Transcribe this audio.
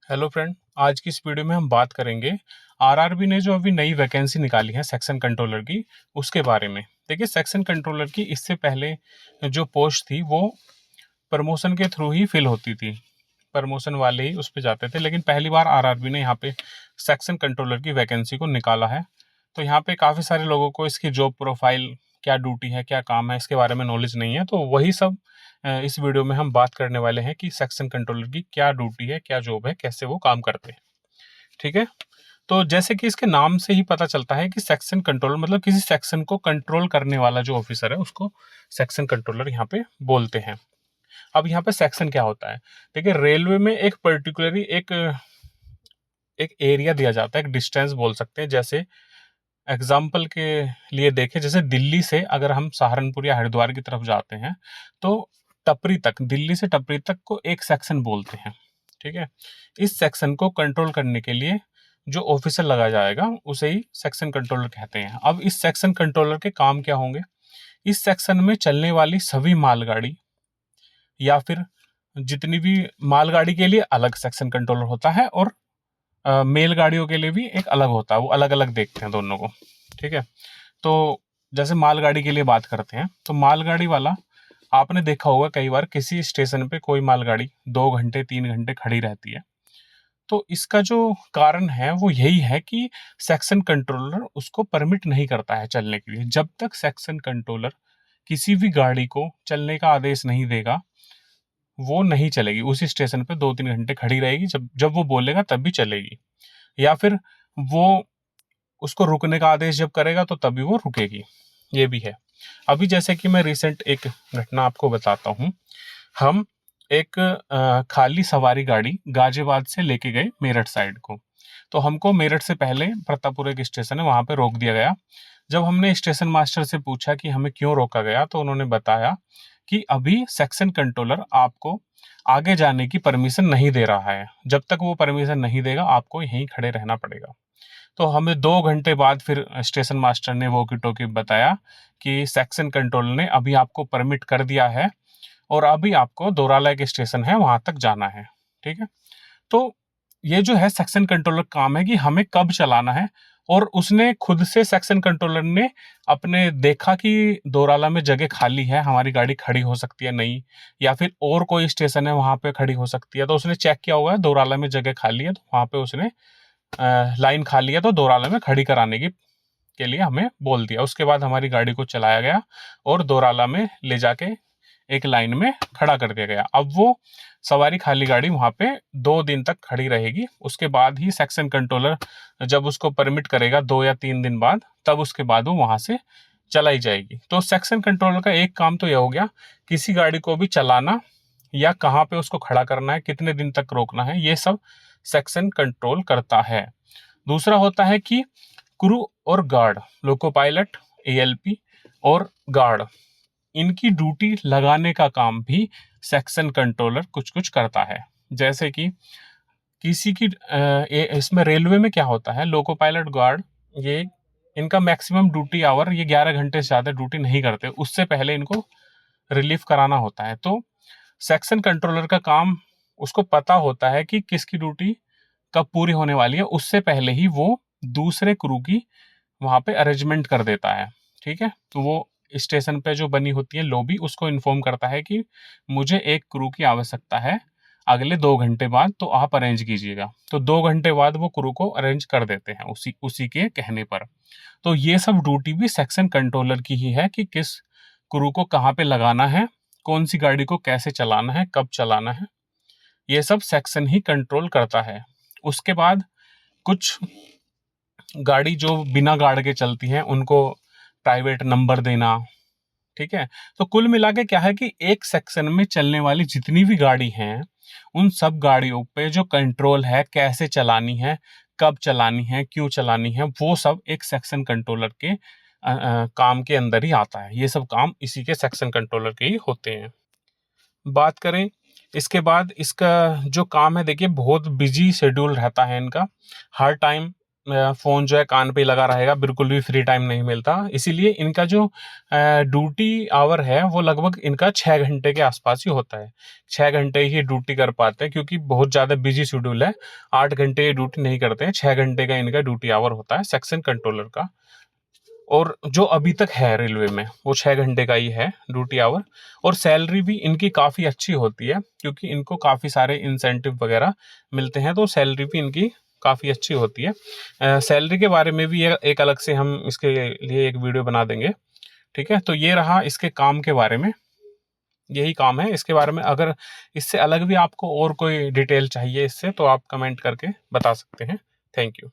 Hello friend, आज की इस वीडियो में हम बात करेंगे आरआरबी ने जो अभी नई वैकेंसी निकाली है सेक्शन कंट्रोलर की, उसके बारे में। देखिए, सेक्शन कंट्रोलर की इससे पहले जो पोस्ट थी वो प्रमोशन के थ्रू ही फिल होती थी, प्रमोशन वाले ही उस पर जाते थे। लेकिन पहली बार आरआरबी ने यहाँ पे सेक्शन कंट्रोलर की वैकेंसी को निकाला है। तो यहाँ पे काफ़ी सारे लोगों को इसकी जॉब प्रोफाइल, क्या ड्यूटी है, क्या काम है, इसके बारे में नॉलेज नहीं है। तो वही सब इस वीडियो में हम बात करने वाले हैं कि सेक्शन कंट्रोलर की क्या ड्यूटी है, क्या जॉब है, कैसे वो काम करते हैं। ठीक है, तो जैसे कि इसके नाम से ही पता चलता है कि सेक्शन कंट्रोलर मतलब किसी सेक्शन को कंट्रोल करने वाला जो ऑफिसर है उसको सेक्शन कंट्रोलर यहाँ पे बोलते हैं। अब यहाँ पे सेक्शन क्या होता है? देखिए, रेलवे में एक पर्टिकुलरली एक एक एरिया दिया जाता है, एक डिस्टेंस बोल सकते हैं। जैसे एग्जाम्पल के लिए देखें, जैसे दिल्ली से अगर हम सहारनपुर या हरिद्वार की तरफ जाते हैं तो टपरी तक, दिल्ली से टपरी तक को एक सेक्शन बोलते हैं। ठीक है, इस सेक्शन को कंट्रोल करने के लिए जो ऑफिसर लगा जाएगा उसे ही सेक्शन कंट्रोलर कहते हैं। अब इस सेक्शन कंट्रोलर के काम क्या होंगे? इस सेक्शन में चलने वाली सभी मालगाड़ी या फिर जितनी भी मालगाड़ी के लिए अलग सेक्शन कंट्रोलर होता है और मेल गाड़ियों के लिए भी एक अलग होता है, वो अलग अलग देखते हैं दोनों को। ठीक है, तो जैसे मालगाड़ी के लिए बात करते हैं तो मालगाड़ी वाला, आपने देखा होगा कई बार किसी स्टेशन पे कोई मालगाड़ी 2 घंटे 3 घंटे खड़ी रहती है। तो इसका जो कारण है वो यही है कि सेक्शन कंट्रोलर उसको परमिट नहीं करता है चलने के लिए। जब तक सेक्शन कंट्रोलर किसी भी गाड़ी को चलने का आदेश नहीं देगा, वो नहीं चलेगी। उसी स्टेशन पे 2-3 घंटे खड़ी रहेगी, जब जब वो बोलेगा तब भी चलेगी। या फिर वो उसको रुकने का आदेश जब करेगा तो तभी वो रुकेगी, ये भी है। अभी जैसे कि मैं रिसेंट एक घटना आपको बताता हूँ। हम एक खाली सवारी गाड़ी गाजियाबाद से लेके गए मेरठ साइड को। तो हमको मेरठ से पहले प्रतापपुर एक स्टेशन है, वहाँ पे रोक दिया गया। जब हमने स्टेशन मास्टर से पूछा कि हमें क्यों रोका गया, तो उन्होंने बताया कि अभी सेक्शन कंट्रोलर आपको आगे जाने की परमिशन नहीं दे रहा है। जब तक वो परमिशन नहीं देगा आपको यहीं खड़े रहना पड़ेगा। तो हमें 2 घंटे बाद फिर स्टेशन मास्टर ने वॉकी टॉकी बताया कि सेक्शन कंट्रोलर ने अभी आपको परमिट कर दिया है और अभी आपको दोराला एक स्टेशन है, वहां तक जाना है। ठीक है, तो ये जो है सेक्शन कंट्रोलर काम है कि हमें कब चलाना है। और उसने खुद से, सेक्शन कंट्रोलर ने अपने देखा कि दोराला में जगह खाली है, हमारी गाड़ी खड़ी हो सकती है नहीं, या फिर और कोई स्टेशन है वहां पे खड़ी हो सकती है। तो उसने चेक किया हुआ है दोराला में जगह खाली है, तो वहां पे उसने लाइन खाली है तो दोराला में खड़ी कराने की के लिए हमें बोल दिया। उसके बाद हमारी गाड़ी को चलाया गया और दोराला में ले जाके एक लाइन में खड़ा कर दिया गया। अब वो सवारी खाली गाड़ी वहां पे 2 दिन तक खड़ी रहेगी। उसके बाद ही सेक्शन कंट्रोलर जब उसको परमिट करेगा 2 या 3 दिन बाद, तब उसके बाद वो वहां से चलाई जाएगी। तो सेक्शन कंट्रोलर का एक काम तो यह हो गया, किसी गाड़ी को भी चलाना या कहाँ पे उसको खड़ा करना है, कितने दिन तक रोकना है, ये सब सेक्शन कंट्रोल करता है। दूसरा होता है कि क्रू और गार्ड, लोको पायलट, एएलपी और गार्ड, इनकी ड्यूटी लगाने का काम भी सेक्शन कंट्रोलर कुछ कुछ करता है। जैसे कि किसी की इसमें रेलवे में क्या होता है, लोको पायलट, गार्ड, ये इनका मैक्सिमम ड्यूटी आवर ये 11 घंटे से ज़्यादा ड्यूटी नहीं करते, उससे पहले इनको रिलीफ कराना होता है। तो सेक्शन कंट्रोलर का काम, उसको पता होता है कि किसकी ड्यूटी कब पूरी होने वाली है, उससे पहले ही वो दूसरे क्रू की वहां पे अरेंजमेंट कर देता है। ठीक है, तो वो स्टेशन पे जो बनी होती है लॉबी, उसको इन्फॉर्म करता है कि मुझे एक क्रू की आवश्यकता है अगले 2 घंटे बाद, तो आप अरेंज कीजिएगा। तो 2 घंटे बाद वो क्रू को अरेंज कर देते हैं उसी उसी के कहने पर। तो ये सब ड्यूटी भी सेक्शन कंट्रोलर की ही है कि किस क्रू को कहाँ पे लगाना है, कौन सी गाड़ी को कैसे चलाना है, कब चलाना है, ये सब सेक्शन ही कंट्रोल करता है। उसके बाद कुछ गाड़ी जो बिना गार्ड के चलती हैं उनको प्राइवेट नंबर देना। ठीक है, तो कुल मिला के क्या है कि एक सेक्शन में चलने वाली जितनी भी गाड़ी हैं, उन सब गाड़ियों पे जो कंट्रोल है, कैसे चलानी है, कब चलानी है, क्यों चलानी है, वो सब एक सेक्शन कंट्रोलर के काम के अंदर ही आता है। ये सब काम इसी के सेक्शन कंट्रोलर के ही होते हैं। बात करें इसके बाद, इसका जो काम है, देखिए बहुत बिजी शेड्यूल रहता है इनका। हर टाइम फ़ोन जो है कान पे ही लगा रहेगा, बिल्कुल भी फ्री टाइम नहीं मिलता। इसीलिए इनका जो ड्यूटी आवर है वो लगभग इनका 6 घंटे के आसपास ही होता है। 6 घंटे ही ड्यूटी कर पाते हैं क्योंकि बहुत ज़्यादा बिज़ी शेड्यूल है। 8 घंटे ड्यूटी नहीं करते हैं, 6 घंटे का इनका ड्यूटी आवर होता है सेक्शन कंट्रोलर का। और जो अभी तक है रेलवे में वो 6 घंटे का ही है ड्यूटी आवर। और सैलरी भी इनकी काफ़ी अच्छी होती है क्योंकि इनको काफ़ी सारे इंसेंटिव वगैरह मिलते हैं, तो सैलरी भी इनकी काफ़ी अच्छी होती है। सैलरी के बारे में भी एक अलग से हम इसके लिए एक वीडियो बना देंगे, ठीक है। तो ये रहा इसके काम के बारे में, यही काम है इसके बारे में। अगर इससे अलग भी आपको और कोई डिटेल चाहिए इससे, तो आप कमेंट करके बता सकते हैं। Thank you.